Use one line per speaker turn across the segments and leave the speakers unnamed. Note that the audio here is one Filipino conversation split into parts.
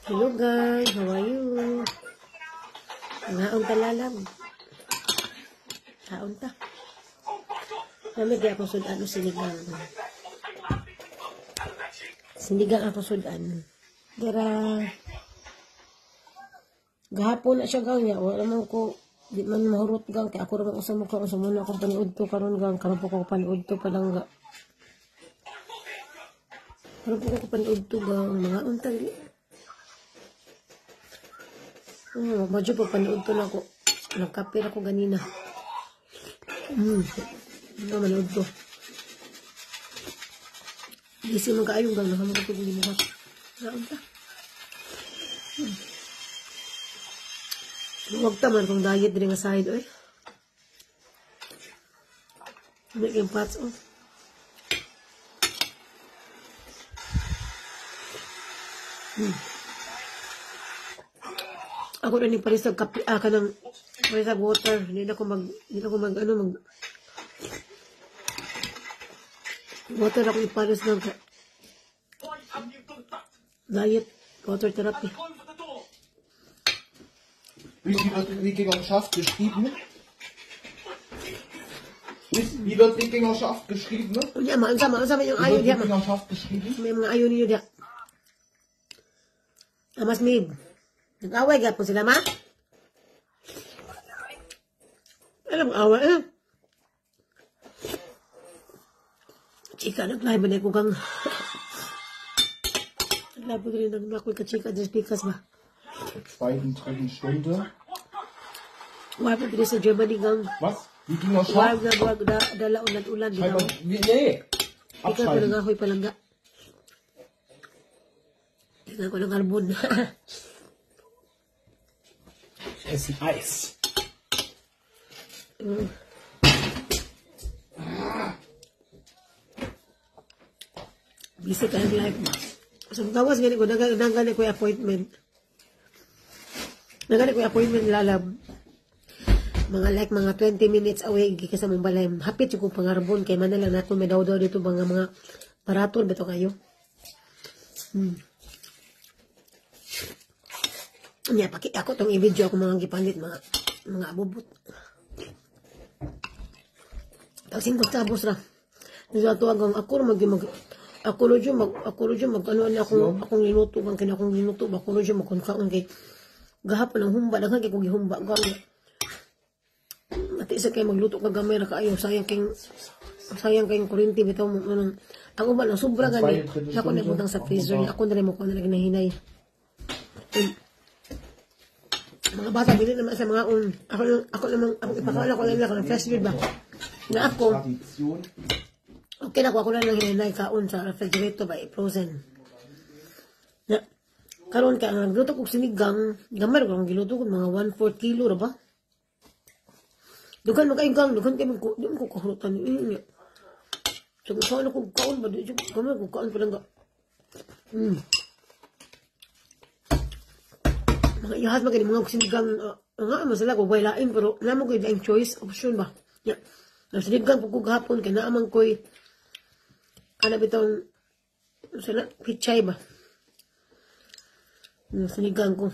Hello guys, how are you? Ngaon ta lalab. Kaon ta. Namigay ako sudan sinigang. Sinigang ako sudan. Dara gahapon na siya gawin niya. Wala man ko, di man mahurot gang. Kaya ako naman usam ko. Usam muna akong paniud to karon gang. Karon po ko paniud to palangga. Karon po ko paniud to gang. Mga untag. Medyo po paniud to na ako. Nagkape ako ganina. Manood to. Isi mo kaayong gang. Nakamag ko limuhat. Naon ta. Huwag taman kung diet din nga side, oy. Make yung pots, oh. Ako na ni parisag kape, ka ng parisag water. Hindi na ako water ako iparis ng diet, water therapy.
Wie Wikingerschaft geschrieben? Wie wird Wikingerschaft geschrieben?
Ja, sama yung ayo diya.
Wikingerschaft geschrieben?
May mga ayo niyo diya. Amas mid. Nag-away gapon sila, ma? Alam away eh. Chika, nag-live ba na ko kang... Nag-live ko rin nag-live ka chika, des pikas ba?
Zweiten, dritten Stunde.
Wala pa rin sa Germany gang.
Was? Wikingerschaft?
Wag dala ulan-ulan.
Nee.
Ika ko nang ahoy palangga. Ika ko nang arbon.
Essen Eis.
Bisa ka nag-live mo. So, tawas gani ko, nagani ko yung appointment. Nagani ko yung appointment lalab. Mga 20 minutes away, kasi mong balay. Hapit yung kong pangarbon, kay manala na kung may daw dito mga parator, beto kayo. Niya, pakita ko itong i-video ako mga gipanit, mga abubot. Tapos singkot tabos ra. Nasa agang ako akong linuto, kang kinakong linuto, ako ro dyan magkunkaon kay gahapon ng humba, daghan kay kong gihumba, gawin. Mati isa kayo magluto ka gamay ra kaayo, sayang kayong kurinti, bitaw mo, ang uban, ang sobra gani, ako na ibutang sa freezer niya, ako na rin mo ko na lagi nahinay. Mga bata, bilhin naman sa mga ako ipakawala ko lang ng fresh food ba? Na ako, okay na ako lang hinay kaon sa refrigerator ba, frozen. Na, karon ka, ang nagluto kong sinigang, gamay ko, ang giluto ko, mga 1/4 kilo ra ba? Dugan mo kayo gang, dugan kayo di mo ko kahurutan niya. So, kung saan ako kaon ba, di gamay ko kaon pa lang ka. Mga ihas magani mga sinigang nga masala ko lain pero namo ko yung choice option ba ya sinigang ko gahapon kay naamang koy ana bitong sala pichay ba sinigang ko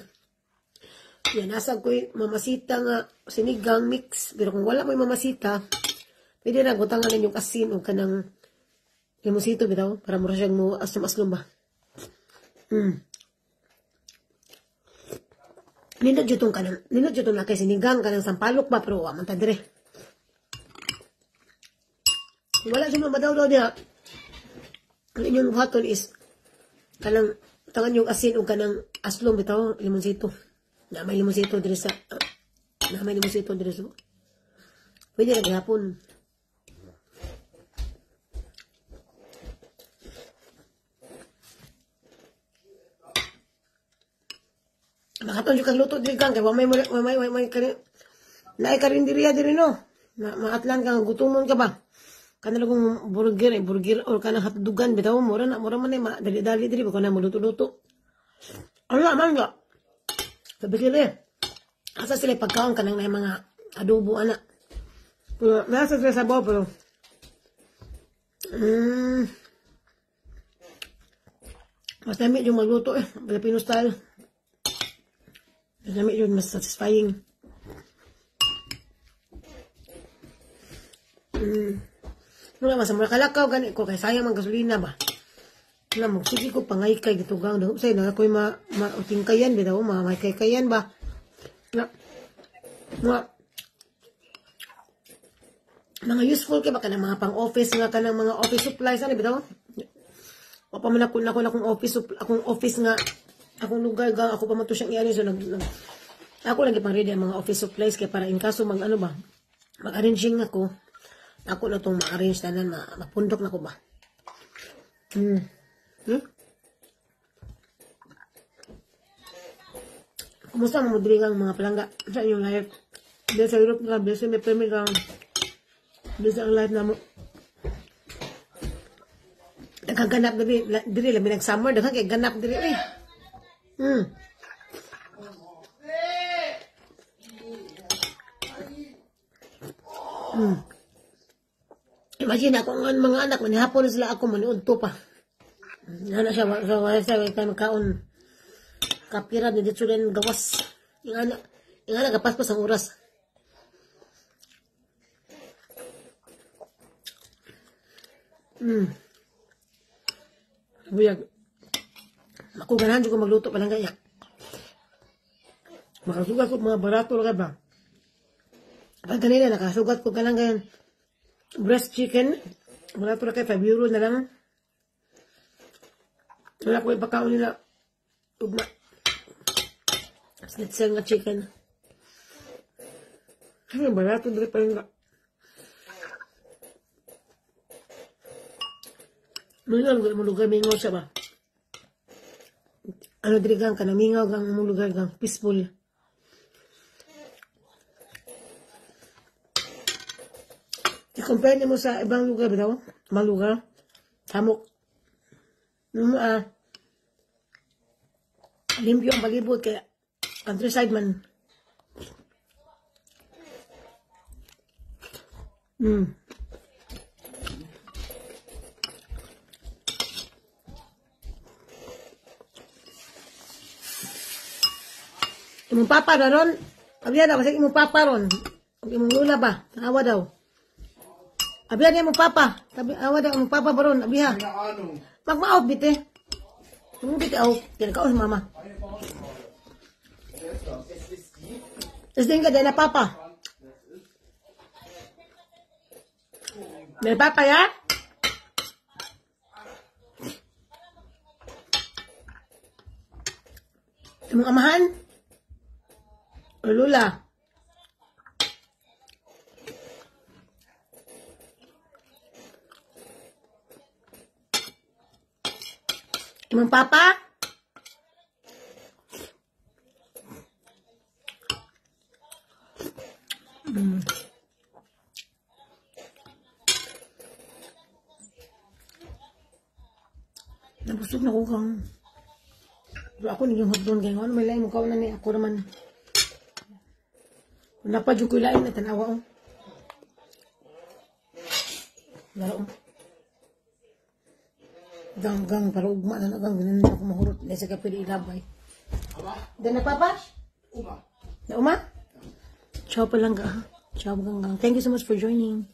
yan nasa koy mamasita nga sinigang mix pero kung wala mo mamasita pwede na gutangan yung asin o kanang limusito bitaw para mura siyang mo aslom ba Ninod jutong na kay sinigang kanang sampalok ba pero waman ta dire. Wala siya madaw niya. Ang inyong buhaton is kanang tangan yung asin o kanang aslong bitaw limonsito. Na may limonsito dire sa Pwede na gihapon. Makaton yung kagluto diri kang kay may karinderiya diri no. Maatlan kang gutumon ka ba? Kana lagong burger or kana hotdogan bitaw mura man dali diri ba kana muluto-luto. Ano man nga? Sabi sila asa sila pagkaon kanang na mga adobo ana. Pero nasa sila sabaw pero mas dami yung magluto Filipino style. Nami yun, mas satisfying. Wala mas mura kalakaw gani ko kay sayang ang gasolina ba. Na mo sige ko pangay kay gitugang dahil say na ako'y matingkayan bitaw may kaykayan ba. Na mga useful kay baka ng mga pang-office nga kanang mga office supplies ani bitaw. Wa pa man ako akong office nga akong lugar gang ako pa man to siyang iani so ako lagi pang ready ang mga office supplies kay para in kaso mag-arranging ako na itong ma-arrange tanan, mapundok na ko ba? Kumusta ang mabili kang mga palangga sa inyong life? Dahil sa Europe ka, dahil sa may permit kang dahil sa ang life na mo. Nagkaganap diri, labi nag-summer, daghang kay ganap diri eh. Imagine ako ang mga anak, manihapon na sila ako, maniud to pa. Ano siya, sa kay makaon, kapira, dito rin gawas. Yung anak, kapaspas ang oras. Buyag. Ako ganahan ko magluto pa lang kaya. Makasugat ko mga barato lang ba? Pag kanina, nakasugat ko ka lang ganyan. Breast chicken. Wala ito na kayo, 5 euro na lang. Wala ko ipakaon nila. Ugma. Snitsel nga chicken. Ay, barato dito pa yun. Mingaw, lugar mingaw siya ba? Ano diri gang ka na mingaw gang lugar gang peaceful. I-compare mo sa ibang lugar ba daw? Mga lugar? Hamok. Limpyo ang palibot kaya countryside man. Imong papa na ron. Abiya daw, kasi imong papa ron. Imong lula ba? Awa daw. Abiya niya mong papa. Awa daw, mong papa ba ron? Abiya. Mag-ma-out, bite. Bite out. Kinakaon sa mama. Tapos din ka dahil na papa. May papa ya? Imong amahan? O lula? Imong papa? Nabusog na ko kang. Ako naging hotdon kayo. Ano may lain mo ka na ni ako naman. Napadyo ko lain na tanawa ko. Laro ko. Gang para ugma na nagang ganun na ako mahurot. Dahil sa kapili ilabay. Dan na papa? Uma. Na uma? Ciao pa lang ka. Ciao gang. Thank you so much for joining.